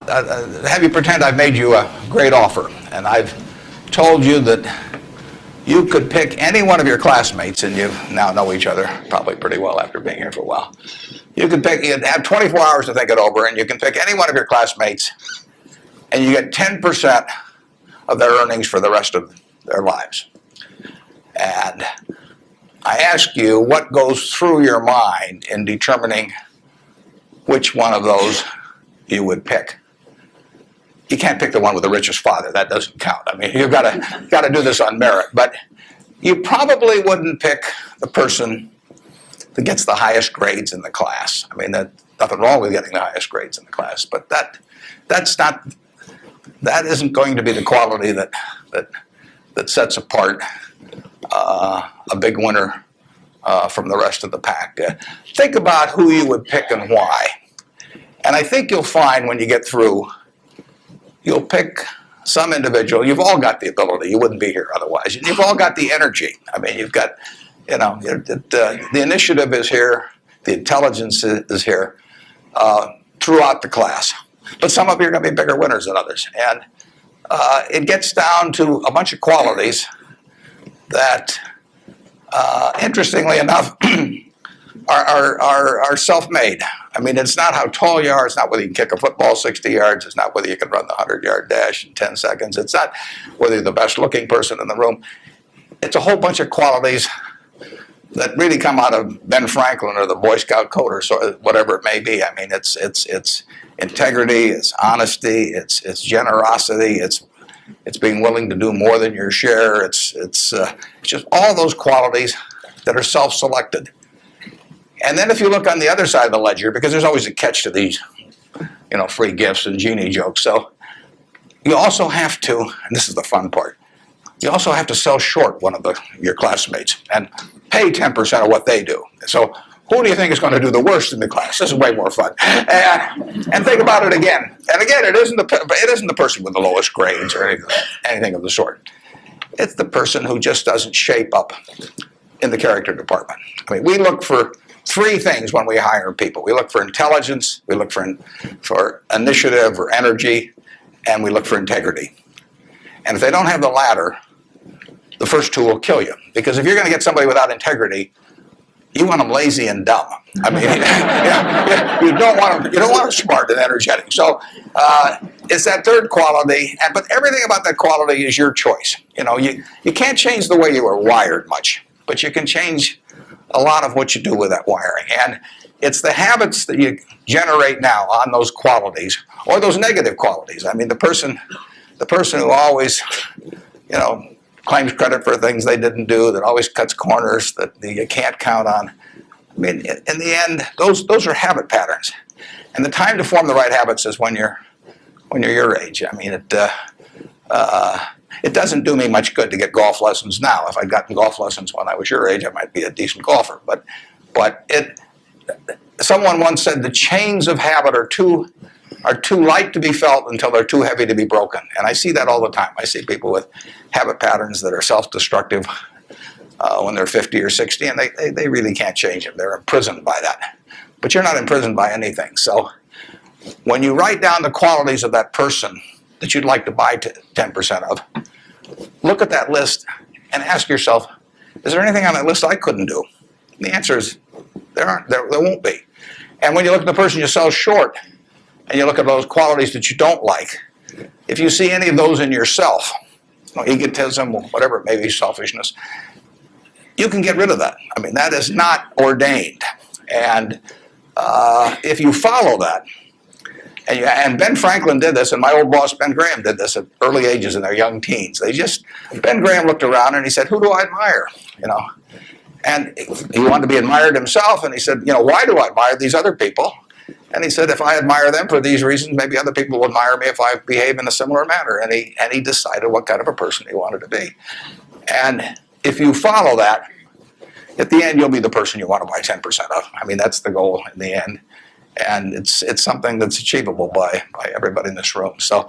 Have you pretend I've made you a great offer, and I've told you that you could pick any one of your classmates, and you now know each other probably pretty well after being here for a while. You could pick, you'd have 24 hours to think it over, and you can pick any one of your classmates, and you get 10% of their earnings for the rest of their lives. And I ask you, what goes through your mind in determining which one of those you would pick? You can't pick the one with the richest father. That doesn't count. I mean, you've got to do this on merit. But you probably wouldn't pick the person that gets the highest grades in the class. I mean, there's nothing wrong with getting the highest grades in the class, but that isn't going to be the quality that sets apart a big winner from the rest of the pack. Think about who you would pick and why. And I think you'll find when you get through, you'll pick some individual. You've all got the ability. You wouldn't be here otherwise. You've all got the energy. I mean, you've got, the initiative is here. The intelligence is here throughout the class. But some of you are going to be bigger winners than others. And it gets down to a bunch of qualities that, interestingly enough, are self-made. I mean, it's not how tall you are. It's not whether you can kick a football 60 yards. It's not whether you can run the 100-yard dash in 10 seconds. It's not whether you're the best-looking person in the room. It's a whole bunch of qualities that really come out of Ben Franklin or the Boy Scout code or whatever it may be. I mean, it's integrity, it's honesty, it's generosity, it's being willing to do more than your share. It's just all those qualities that are self-selected. And then if you look on the other side of the ledger, because there's always a catch to these, free gifts and genie jokes. So you also have to, and this is the fun part, you also have to sell short one of your classmates and pay 10% of what they do. So who do you think is going to do the worst in the class? This is way more fun. And think about it again. And again, it isn't the person with the lowest grades or anything of the sort. It's the person who just doesn't shape up in the character department. I mean, we look for three things when we hire people. We look for intelligence, we look for initiative or energy, and we look for integrity. And if they don't have the latter, the first two will kill you. Because if you're going to get somebody without integrity, you want them lazy and dumb. I mean, you don't want them smart and energetic. So it's that third quality, but everything about that quality is your choice. You can't change the way you were wired much, but you can change a lot of what you do with that wiring. And it's the habits that you generate now on those qualities, or those negative qualities. I mean, the person who always, claims credit for things they didn't do, that always cuts corners, that you can't count on. I mean, in the end, those are habit patterns. And the time to form the right habits is when you're your age. I mean, it doesn't do me much good to get golf lessons now. If I'd gotten golf lessons when I was your age, I might be a decent golfer. But someone once said the chains of habit are too light to be felt until they're too heavy to be broken. And I see that all the time. I see people with habit patterns that are self-destructive when they're 50 or 60, and they really can't change them. They're imprisoned by that. But you're not imprisoned by anything. So when you write down the qualities of that person that you'd like to buy 10% of, look at that list and ask yourself, is there anything on that list I couldn't do? And the answer is there won't be. And when you look at the person you sell short, and you look at those qualities that you don't like, if you see any of those in yourself, egotism, whatever it may be, selfishness, you can get rid of that. I mean, that is not ordained. And if you follow that, and Ben Franklin did this, and my old boss Ben Graham did this at early ages in their young teens. Ben Graham looked around and he said, who do I admire? And he wanted to be admired himself, and he said, why do I admire these other people? And he said, if I admire them for these reasons, maybe other people will admire me if I behave in a similar manner. And he decided what kind of a person he wanted to be. And if you follow that, at the end, you'll be the person you want to buy 10% of. I mean, that's the goal in the end. And it's something that's achievable by everybody in this room. So